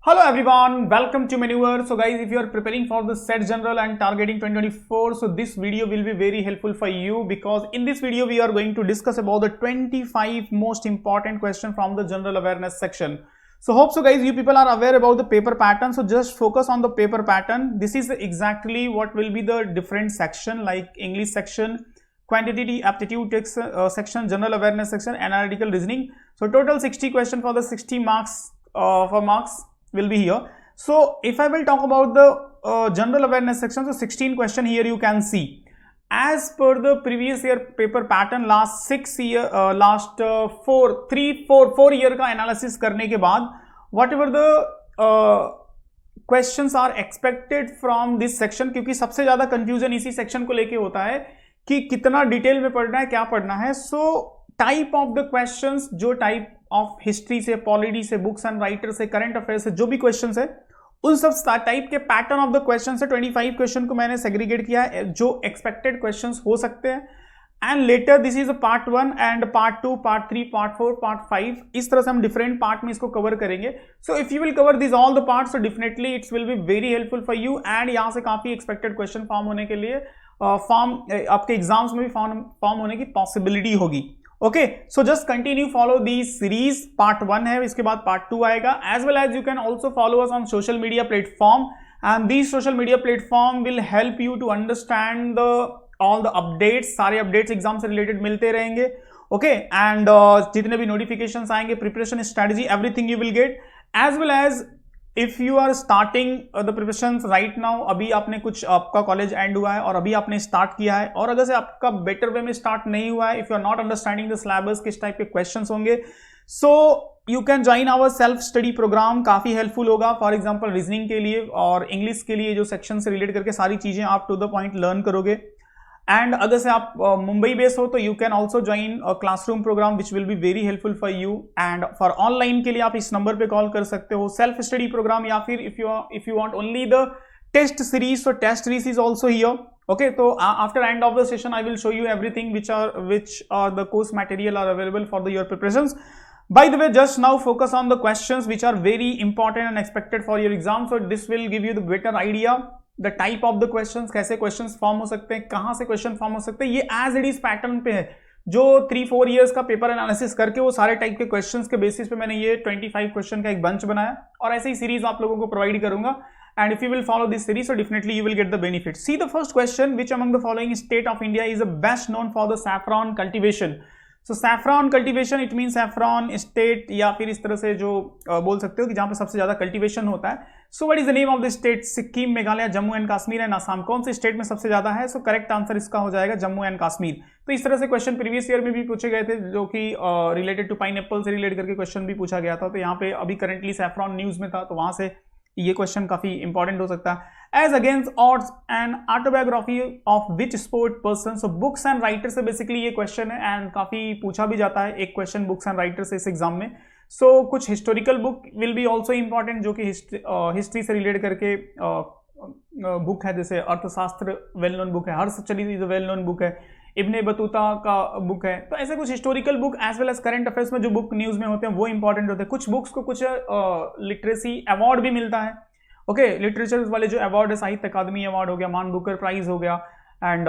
Hello everyone, welcome to Maneuver. So guys, if you are preparing for the SET General and Targeting 2024, so this video will be very helpful for you because in this video we are going to discuss about the 25 most important questions from the general awareness section. So hope so guys, you people are aware about the paper pattern. So just focus on the paper pattern. This is exactly what will be the different section like English section, quantitative aptitude text section, general awareness section, analytical reasoning. So total 60 question for the 60 marks will be here. So if I will talk about the general awareness section, so 16 question here you can see. As per the previous year paper pattern, last 4 year का analysis करने के बाद whatever the questions are expected from this section, क्योंकि सबसे ज़्यादा confusion इसी section को लेके होता है कि कितना डिटेल में पढ़ना है, क्या पढ़ना है. So type of the questions, जो टाइप ऑफ हिस्ट्री से, पॉलिटी से, बुक्स एंड राइटर से, करंट अफेयर से जो भी क्वेश्चंस है, उन सब टाइप के पैटर्न ऑफ द क्वेश्चन से 25 क्वेश्चन को मैंने सेग्रीगेट किया है जो एक्सपेक्टेड क्वेश्चंस हो सकते हैं. And later this is part 1 and part 2, part 3, part 4, part 5. इस तरह से हम डिफरेंट पार्ट में इसको कवर करेंगे. So if you will cover this all the part, so definitely it's will be very helpful for you. And यहाँ से काफी एक्सपेक्टेड क्वेश्चन फॉर्म होने के लिए आपके एग्जाम्स में भी फॉर्म होने की पॉसिबिलिटी होगी. Okay, so just continue follow the series. Part 1 है, इसके बाद पार्ट 2 आएगा. As well as you can also follow us on social media platform and these social media platform will help you to understand all the updates. सारे updates exam से related मिलते रहेंगे. Okay, and जितने भी notifications आएंगे, preparation strategy, everything you will get. As well as if you are starting the preparations right now, अभी आपने कुछ, आपका कॉलेज एंड हुआ है और अभी आपने स्टार्ट किया है, और अगर से आपका बेटर वे में स्टार्ट नहीं हुआ है, if you are not understanding the syllabus, किस टाइप के क्वेश्चंस होंगे, so you can join our self study programme. काफी हेल्पफुल होगा. फॉर एग्जांपल रीजनिंग के लिए और इंग्लिश के लिए जो सेक्शन से रिलेट करके सारी चीजें आप टू द पॉइंट लर्न करोगे. एंड अगर से आप मुंबई बेस्ड हो तो you can also join classroom programme which will be very helpful for you. And for online के लिए आप इस नंबर पे कॉल कर सकते हो. सेल्फ स्टडी प्रोग्राम, या फिर if you want only the test series, so test series is also here. Okay, so after end of the session I will show you everything which are the course material are available for your preparations. By the way, just now focus on the questions which are very important and expected for your exam. So this will give you the better idea the type of the questions, कैसे questions form हो सकते हैं, कहाँ से question form हो सकते हैं. ये एज इट इज पैटर्न पे है जो 3-4 इयर्स का पेपर एनालिसिस करके वो सारे टाइप के क्वेश्चंस के बेसिस पे मैंने ये 25 क्वेश्चन का एक बंच बनाया, और ऐसे ही सीरीज आप लोगों को प्रोवाइड करूंगा. And if you will follow this series, so definitely you will get the benefit. See the first question, which among the following state of India is the best known for the saffron cultivation? So saffron cultivation, it means saffron state, या फिर इस तरह से जो बोल सकते हो कि जहाँ पे सबसे ज्यादा कल्टीवेशन होता है. So what is the name of the state? Sikkim, Meghalaya, Jammu and Kashmir and Assam. कौन से स्टेट में सबसे ज्यादा है? सो करेक्ट आंसर इसका हो जाएगा जम्मू एंड कश्मीर. तो इस तरह से क्वेश्चन प्रीवियस ईयर में भी पूछे गए थे, जो कि रिलेटेड टू पाइनएप्पल से रिलेट करके क्वेश्चन भी पूछा गया था. तो यहाँ पे अभी करंटली सैफ्रॉन न्यूज में था, तो वहां से ये क्वेश्चन काफी इंपॉर्टेंट हो सकता है. As against odds and autobiography of which sport person. So books and writer से बेसिकली ये क्वेश्चन है, एंड काफी पूछा भी जाता है एक क्वेश्चन बुक्स एंड राइटर से इस एग्जाम में. सो कुछ historical book will be also important, जो कि हिस्ट्री से रिलेट करके बुक है, जैसे अर्थशास्त्र वेल नोन बुक है, Harshacharita is well known book है, इब्ने बतूता का बुक है. तो ऐसे कुछ historical book as well as current affairs में जो बुक न्यूज में होते हैं वो इंपॉर्टेंट होते हैं. कुछ बुक्स को कुछ लिटरेसी अवार्ड भी मिलता है. ओके, लिटरेचर वाले जो अवार्ड है, साहित्य अकादमी अवार्ड हो गया, मान बुकर प्राइज हो गया, एंड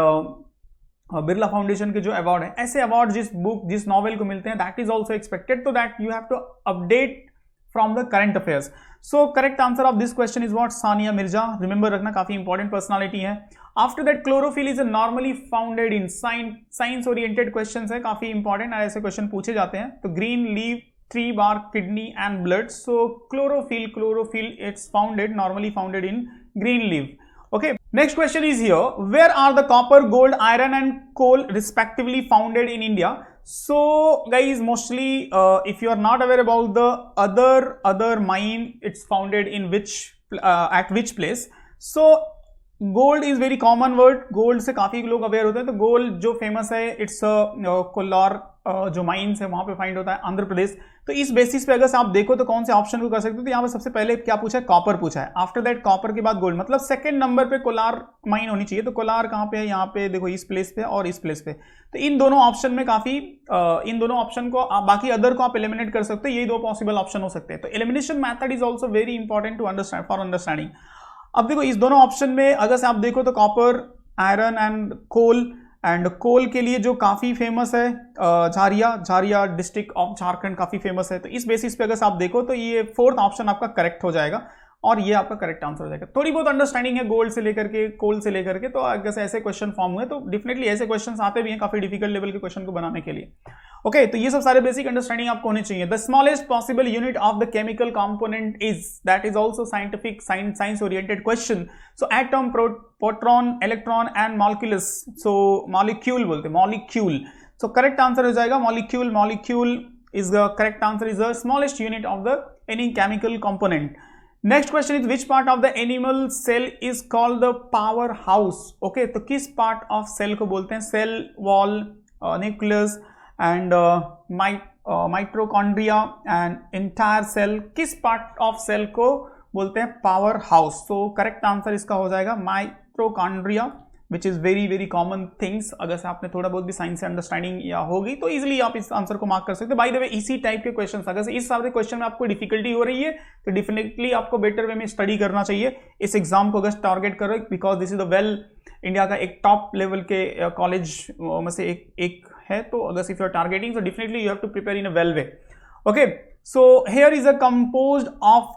बिरला फाउंडेशन के जो अवार्ड है, ऐसे अवार्ड जिस नॉवेल को मिलते हैं, दैट इज ऑल्सो एक्सपेक्टेड. तो that you have to update from the current affairs. So correct answer of this question is what? Sania Mirza. Remember रखना, काफी इंपॉर्टेंट पर्सनालिटी है. After that chlorophyll is normally founded in science oriented question है, काफी important ऐसे question पूछे जाते हैं. तो green leave, tree bark, kidney and blood. So chlorophyll it's normally founded in green leaf. Okay, next question is here. Where are the copper, gold, iron and coal respectively founded in India? So guys, mostly if you are not aware about the other mine, it's founded in at which place. So gold is very common word, gold से काफी लोग aware होते हैं। तो gold जो famous है it's Kolar जो mines है वहां पे फाइंड होता है, आंध्र प्रदेश। तो इस बेसिस पे अगर से आप देखो तो कौन से ऑप्शन को कर सकते हो, तो यहाँ पे सबसे पहले क्या पूछा है, कॉपर पूछा है, आफ्टर दैट कॉपर के बाद गोल्ड, मतलब सेकंड नंबर पे कोलार माइन होनी चाहिए। तो कोलार कहाँ पे है, यहाँ पे देखो इस प्लेस पे और इस प्लेस पे। तो इन दोनों ऑप्शन में काफी इन दोनों ऑप्शन को बाकी अदर को आप एलिमिनेट कर सकते हो, यही दो पॉसिबल ऑप्शन हो सकते हैं। तो elimination method is also very important to understand for understanding. अब देखो इस दोनों ऑप्शन में अगर से आप देखो तो copper, iron and coal, and coal के लिए जो काफी फेमस है झारिया डिस्ट्रिक्ट ऑफ झारखंड काफी फेमस है। तो इस बेसिस पे अगर आप देखो तो ये फोर्थ ऑप्शन आपका करेक्ट हो जाएगा और ये आपका करेक्ट आंसर हो जाएगा। थोड़ी बहुत अंडरस्टैंडिंग है गोल्ड से लेकर के, कोल से लेकर के, तो अगर से ऐसे क्वेश्चन फॉर्म हुए तो डेफिनेटली ऐसे क्वेश्चन आते भी हैं काफी डिफिकल्ट लेवल के क्वेश्चन को बनाने के लिए। ओके, तो ये सब सारे बेसिक अंडरस्टैंडिंग आपको होनी चाहिए। The smallest possible unit of the chemical component is, that is also scientific science oriented question. So atom, proton, electron and molecules, so molecule बोलते हैं, मॉलिक्यूल। सो करेक्ट आंसर हो जाएगा molecule. Molecule is the correct answer, is the smallest unit of the any chemical component. Next question is which part of the animal cell is called the power house. Okay, तो किस part of cell को बोलते हैं, cell wall, nucleus and mitochondria and entire cell, किस part of cell को बोलते हैं power house. तो करेक्ट आंसर इसका हो जाएगा mitochondria, which is very very common things. अगर से आपने थोड़ा बहुत भी साइंस से अंडरस्टैंडिंग या होगी तो इजिली आप इस आंसर को मार्क कर सकते हो। बाय द वे इसी टाइप के क्वेश्चन, अगर से इस सारे क्वेश्चन में आपको डिफिकल्टी हो रही है तो डेफिनेटली आपको बेटर वे में स्टडी करना चाहिए इस एग्जाम को, अगर टारगेट करो, because this is the well India का एक टॉप लेवल के कॉलेज में से एक है। तो अगर if you are targeting so definitely you have to prepare in a well way. Okay, so hair is a composed of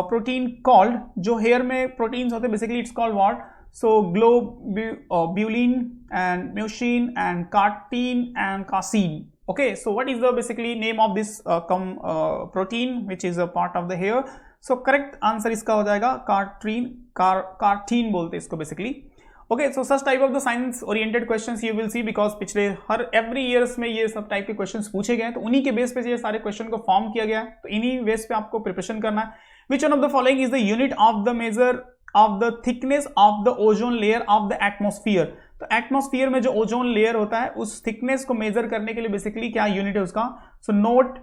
protein called, जो हेयर में प्रोटीन्स होते हैं basically it's called what, so globulin and mucin and carotene and casein. Okay, so what is the basically name of this protein which is a part of the hair? So correct answer इसका हो जाएगा carotene बोलते हैं इसको basically. Okay, so such type of the science oriented questions you will see, because पिछले हर every years में ये सब टाइप के questions पूछे गए हैं, तो उन्हीं के बेस पे ये सारे क्वेश्चन को फॉर्म किया गया है, तो इन्हीं बेस पे आपको प्रिपरेशन करना है। Which one of the following is the unit of the measure of the thickness of the ozone layer of the atmosphere? तो एटमॉस्फेयर में जो ओजोन लेयर होता है उस थिकनेस को मेजर करने के लिए बेसिकली क्या यूनिट है उसका, सो नोट,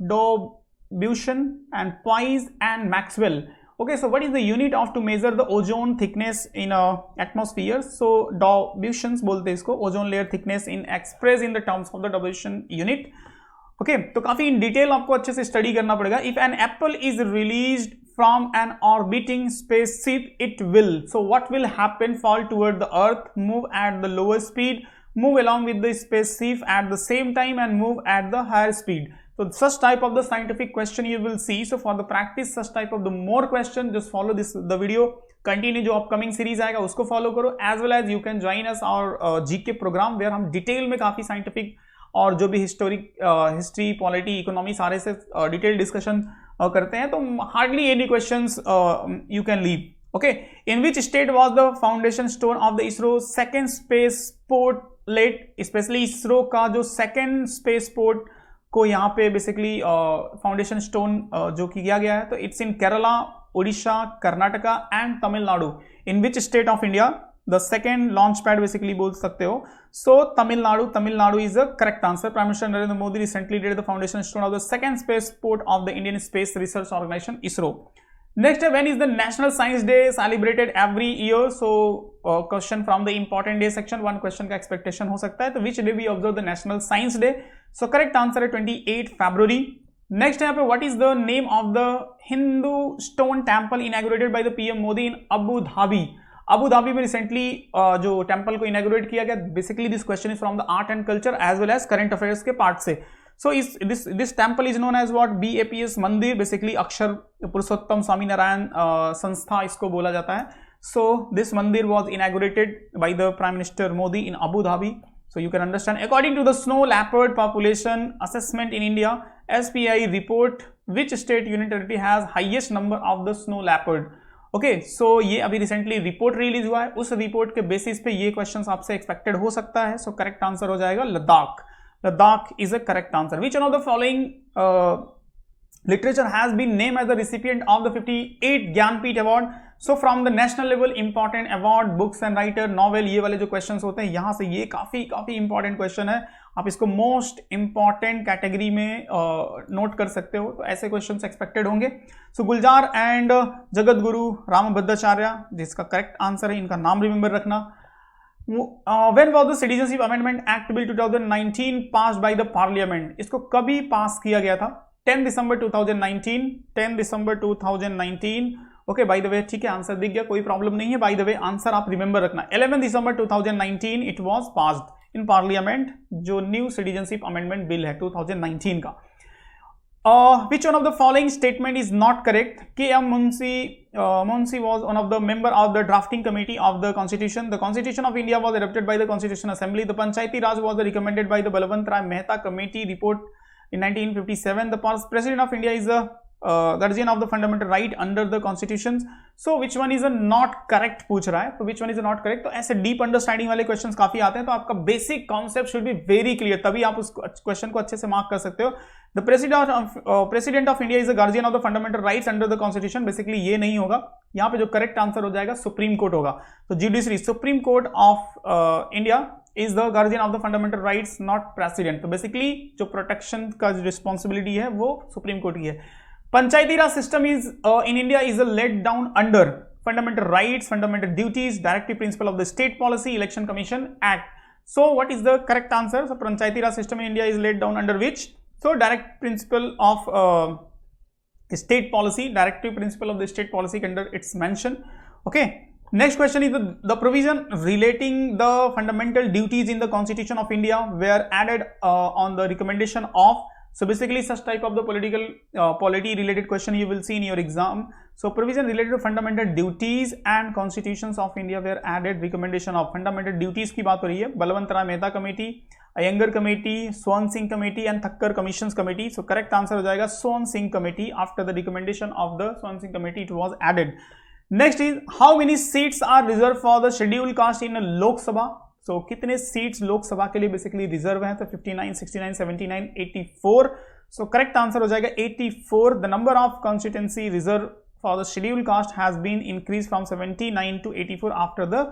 डोब्यूशन and poise and Maxwell. Okay, so what is the unit of to measure the ozone thickness in atmosphere? So Dawson's बोलते हैं इसको, ozone layer thickness in express in the terms of the Dawson unit. Okay, तो काफी in detail आपको अच्छे से study करना पड़ेगा। If an apple is released from an orbiting spaceship, it will. So what will happen? Fall toward the earth, move at the lower speed, move along with the spaceship at the same time, and move at the higher speed. So such type of the scientific question you will see. So for the practice such type of the more question, just follow the video. Continue जो upcoming series आएगा उसको follow करो, as well as you can join us our GK program where हम detail में काफी scientific और जो भी हिस्ट्री, पॉलिटी, इकोनॉमी सारे से डिटेल डिस्कशन करते हैं। तो hardly any questions you can leave. Okay, in which state was the foundation stone of the ISRO second space port laid, specially ISRO का जो सेकेंड स्पेस पोर्ट को यहाँ पे बेसिकली फाउंडेशन स्टोन जो किया गया है, तो it's in Kerala, Orissa, Karnataka and Tamil Nadu. In which state of India the second launch pad basically बोल सकते हो, so Tamil Nadu is the correct answer. Prime minister Narendra Modi recently laid the foundation stone of the second space port of the Indian Space Research Organisation ISRO. Next है, when is the National Science Day celebrated every year? So question from the important day section, one question का expectation हो सकता है। तो which day we observe the National Science Day? So correct answer है 28 फरवरी। Next यहाँ पे, what is the name of the Hindu stone temple inaugurated by the PM Modi in Abu Dhabi? Abu Dhabi में रिसेंटली जो टेम्पल को inaugurate किया गया। Basically this question is from the art and culture as well as current affairs के part से। So this temple is known as what, BAPS Mandir, basically Akshar Purushottam Swami Narayan Sanstha इसको बोला जाता है। So this mandir was inaugurated by the Prime Minister Modi in Abu Dhabi. So you can understand, according to the snow leopard population assessment in India, SPI report, which state union territory has highest number of the snow leopard? Okay, so ये अभी recently report release हुआ है, उस report के basis पे ये questions आपसे expected हो सकता है। सो करेक्ट आंसर हो जाएगा Ladakh. Ladakh is a correct answer. Which one of the following literature has been name as the recipient of the 58 Jnanpith award? So from the national level important award, books and writer, novel, ये वाले जो questions होते हैं यहां से ये काफी important question है, आप इसको मोस्ट इंपॉर्टेंट कैटेगरी में नोट कर सकते हो, तो ऐसे क्वेश्चंस एक्सपेक्टेड होंगे। सो गुलजार एंड जगत गुरु रामभद्राचार्य जिसका करेक्ट आंसर है, इनका नाम रिमेंबर रखना। When was the Citizenship Amendment Act Bill 2019 passed by the Parliament? इसको कभी पास किया गया था? 10 दिसंबर 2019, 10 दिसंबर 2019। ओके, बाय द वे ठीक है, आंसर दिख गया, कोई प्रॉब्लम नहीं है। बाय द वे आंसर आप रिमेंबर रखना, 11 दिसंबर 2019 it was passed in parliament, जो न्यू सिटीजनशिप अमेंडमेंट बिल है 2019 का। Which one of the following statement is not correct? K.M. Munshi was one of the member of the drafting committee of the Constitution. The Constitution of India was adopted by the Constitution Assembly. The Panchayati Raj was recommended by the Balwant Rai Mehta Committee report in 1957. The President of India is the guardian of the fundamental right under the Constitution. So which one is a not correct पूछ रहा है, तो which one is a not correct? तो ऐसे deep understanding वाले questions काफी आते हैं, तो आपका basic concept should be very clear, तभी आप उस क्वेश्चन को अच्छे से मार्क कर सकते हो। The president of India is the guardian of the fundamental rights under the constitution, basically ये नहीं होगा, यहाँ पे जो करेक्ट आंसर हो जाएगा सुप्रीम कोर्ट होगा। तो judiciary, Supreme Court of India is the guardian of the fundamental rights, not president. तो बेसिकली जो प्रोटेक्शन का रिस्पॉन्सिबिलिटी है वो सुप्रीम कोर्ट की है। Panchayati Raj system is in India is laid down under fundamental rights, fundamental duties, directive principle of the state policy, election commission act. So what is the correct answer? So Panchayati Raj system in India is laid down under which? So direct principle of state policy, directive principle of the state policy under its mention. Okay, next question is the provision relating the fundamental duties in the Constitution of India were added on the recommendation of. So basically such type of the polity related question you will see in your exam. So provision related to fundamental duties and constitutions of India were added, recommendation of fundamental duties की बात हो रही है, Balwant Rai Mehta committee, Iyengar committee, Swaran Singh committee and Thakkar commissions committee. So correct answer हो जाएगा Swaran Singh committee, after the recommendation of the Swaran Singh committee it was added. Next is how many seats are reserve for the schedule caste in Lok Sabha? So कितने seats Lok Sabha के लिए basically reserve हैं? तो 59, 69, 79, 84। सो correct answer हो जाएगा 84। The number of constituency reserve for the schedule caste has been increase from 79 to 84 after the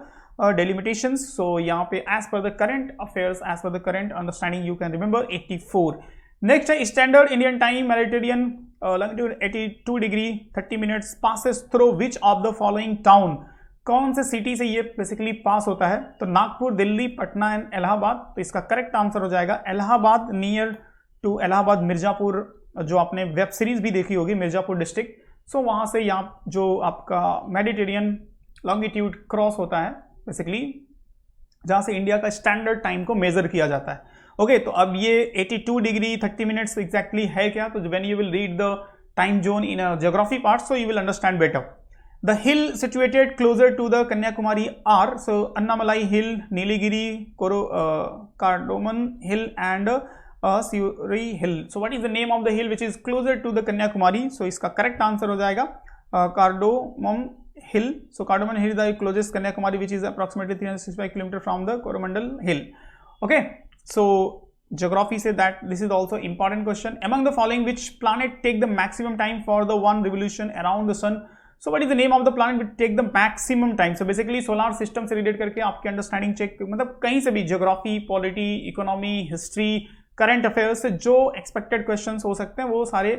delimitations. So यहाँ पे as per the current affairs, as per the current understanding, you can remember 84. Next है standard Indian time, Mediterranean longitude 82 degree 30 minutes, passes through which of the following town? कौन से city से ये basically पास होता है? तो नागपुर, दिल्ली, पटना एंड इलाहाबाद। तो इसका करेक्ट आंसर हो जाएगा इलाहाबाद, नियर टू इलाहाबाद मिर्जापुर, जो आपने वेब सीरीज भी देखी होगी मिर्जापुर डिस्ट्रिक्ट। सो वहां से यहाँ जो आपका मेडिटेरियन लॉन्गिट्यूड क्रॉस होता है बेसिकली, जहां से इंडिया का स्टैंडर्ड टाइम को मेजर किया जाता है। ओके, तो अब ये 82 डिग्री 30 मिनट्स एग्जैक्टली है क्या? तो when you will read the time zone in a geography part, so you will understand better. The hill situated closer to the Kanyakumari are, so Annamalai hill, Nilgiri, cardamom hill and Siuri hill. So what is the name of the hill which is closer to the Kanyakumari? So इसका correct answer हो जाएगा cardamom hill. So Cardamom hill is the closest Kanyakumari, which is approximately 365 km from the Coromandel hill. Okay, so geography say that this is also important question. Among the following, which planet take the maximum time for the one revolution around the sun? So what is the name of the planet which take the maximum time? So basically solar system से relate करके आपके understanding check, मतलब कहीं से भी geography, polity, economy, history, current affairs से जो expected questions हो सकते हैं वो सारे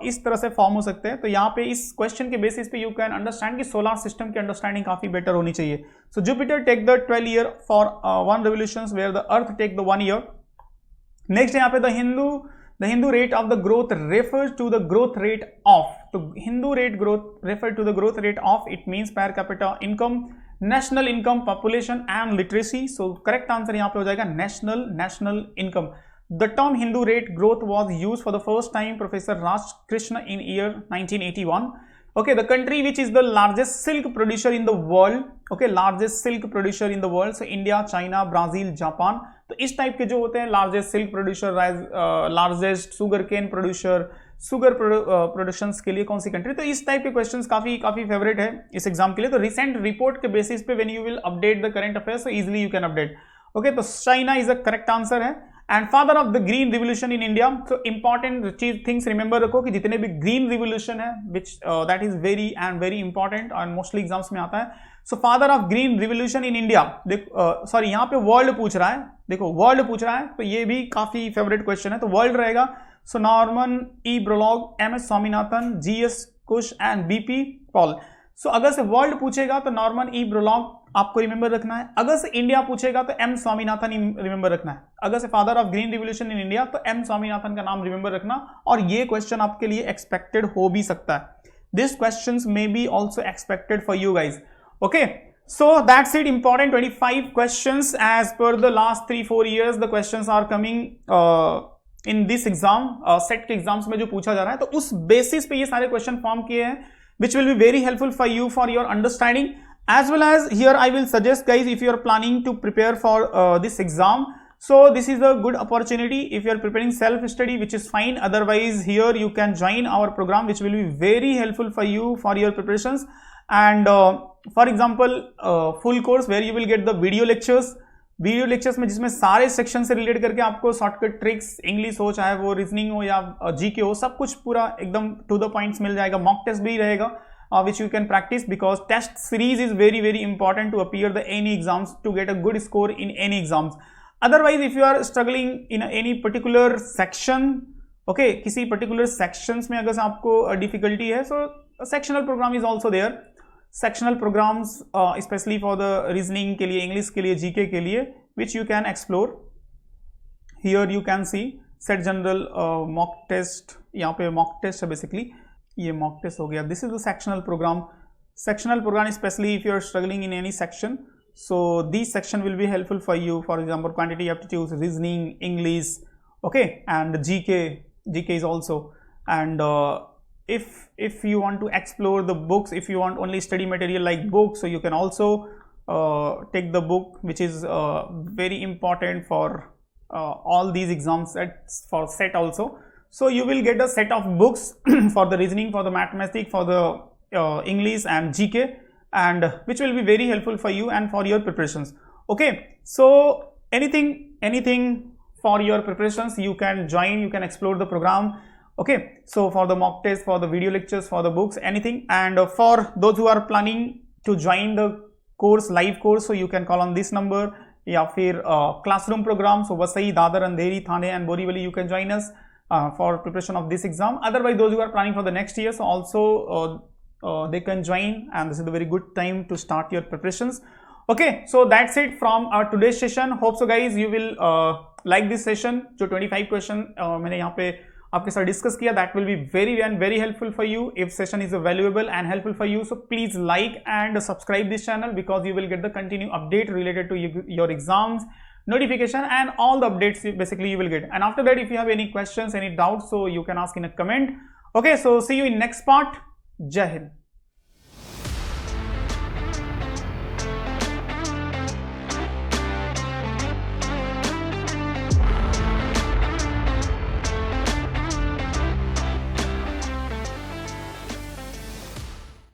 इस तरह से फॉर्म हो सकते हैं। तो यहाँ पे इस क्वेश्चन के बेसिस पे यू कैन अंडरस्टैंड कि सोलर सिस्टम की अंडरस्टैंडिंग काफी बेटर होनी चाहिए। So Jupiter take the 12 year for one revolutions where the earth take the 1 year. Next यहाँ पे the Hindu rate of the growth refer to the growth rate of. तो Hindu rate growth refer to the growth rate of, it means per capita income, national income, population and literacy. So correct answer यहाँ पे हो जाएगा national income. The term Hindu rate growth was used for the first time Professor Raj Krishna in year 1981. Okay, the country which is the largest silk producer in the world. Okay, largest silk producer in the world. So India, China, Brazil, Japan. तो इस type के जो होते हैं largest silk producer, largest sugar cane producer, sugar productions के लिए कौन सी country? तो इस टाइप के क्वेश्चंस काफी फेवरेट है इस एग्जाम के लिए। तो रिसेंट रिपोर्ट के बेसिस पे when you will update the current affairs, so easily you can update. Okay, तो China is a correct answer है। And father of the green revolution in India. तो इंपॉर्टेंट थिंग्स रिमेंबर रखो कि जितने भी green revolution है which that is very and very important और mostly exams में आता है। So father of green revolution in India, sorry यहाँ पे वर्ल्ड पूछ रहा है, देखो वर्ल्ड पूछ रहा है तो ये भी काफी फेवरेट क्वेश्चन है, तो वर्ल्ड रहेगा। So Norman E Borlaug, M S Swaminathan, G S Khush and B P Pal. So अगर से वर्ल्ड पूछेगा तो नॉर्मन ई ब्रोलॉग आपको रिमेंबर रखना है, अगर से इंडिया पूछेगा तो एम स्वामीनाथन रिमेंबर रखना है, अगर से father of green revolution in India तो एम स्वामीनाथन का नाम रिमेंबर रखना। और ये क्वेश्चन आपके लिए एक्सपेक्टेड हो भी सकता है, this questions may be also expected for you guys. Okay, so that's it, important 25 questions as per the last 3-4 years the questions are coming in this exam, set के एग्जाम्स में जो पूछा जा रहा है, तो उस बेसिस पे ये सारे क्वेश्चन फॉर्म किए हैं which will be very helpful for you for your understanding, as well as here I will suggest guys, if you are planning to prepare for this exam, so this is a good opportunity. If you are preparing self study, which is fine, otherwise here you can join our program which will be very helpful for you for your preparations. And for example full course where you will get the video lectures में जिसमें सारे section से relate करके आपको shortcut tricks, English हो चाहे वो reasoning हो या जीके हो, सब कुछ पूरा एकदम टू द पॉइंट्स मिल जाएगा। मॉक टेस्ट भी रहेगा which you can practise, because test series is very very important to appear the any exams to get a good score in any exams. Otherwise if you are struggling in any particular section, okay, किसी particular sections में अगर आपको difficulty है, so sectional programme is also there, sectional programmes specially for the reasoning के लिए, English के लिए, GK के लिए, which you can explore. Here you can see set general mock test, यहाँ पे mock test है basically, ये mock test हो गया। This is the sectional program especially if you are struggling in any section, so these section will be helpful for you. For example, quantity aptitude, reasoning, English, okay, and GK is also. And if you want to explore the books, if you want only study material like books, so you can also take the book which is very important for all these exams for set also. So you will get a set of books for the reasoning, for the mathematics, for the English and GK, and which will be very helpful for you and for your preparations. Okay, so anything for your preparations you can join, you can explore the program. Okay, so for the mock test, for the video lectures, for the books, anything. And for those who are planning to join the course, live course, so you can call on this number, या फिर classroom program, so Vasai, Dadar, Andheri, Thane and Borivali, you can join us for preparation of this exam. Otherwise those who are planning for the next year, so also they can join, and this is a very good time to start your preparations. Okay, so that's it from our today's session. Hope so guys you will like this session, जो 25 question मैंने यहाँ पे आपके साथ discuss किया, that will be very helpful for you. If session is valuable and helpful for you, so please like and subscribe this channel, because you will get the continued update related to your exams, notification and all the updates basically you will get. And after that, if you have any questions, any doubts, so you can ask in a comment. Okay, so see you in next part. Jai Hind.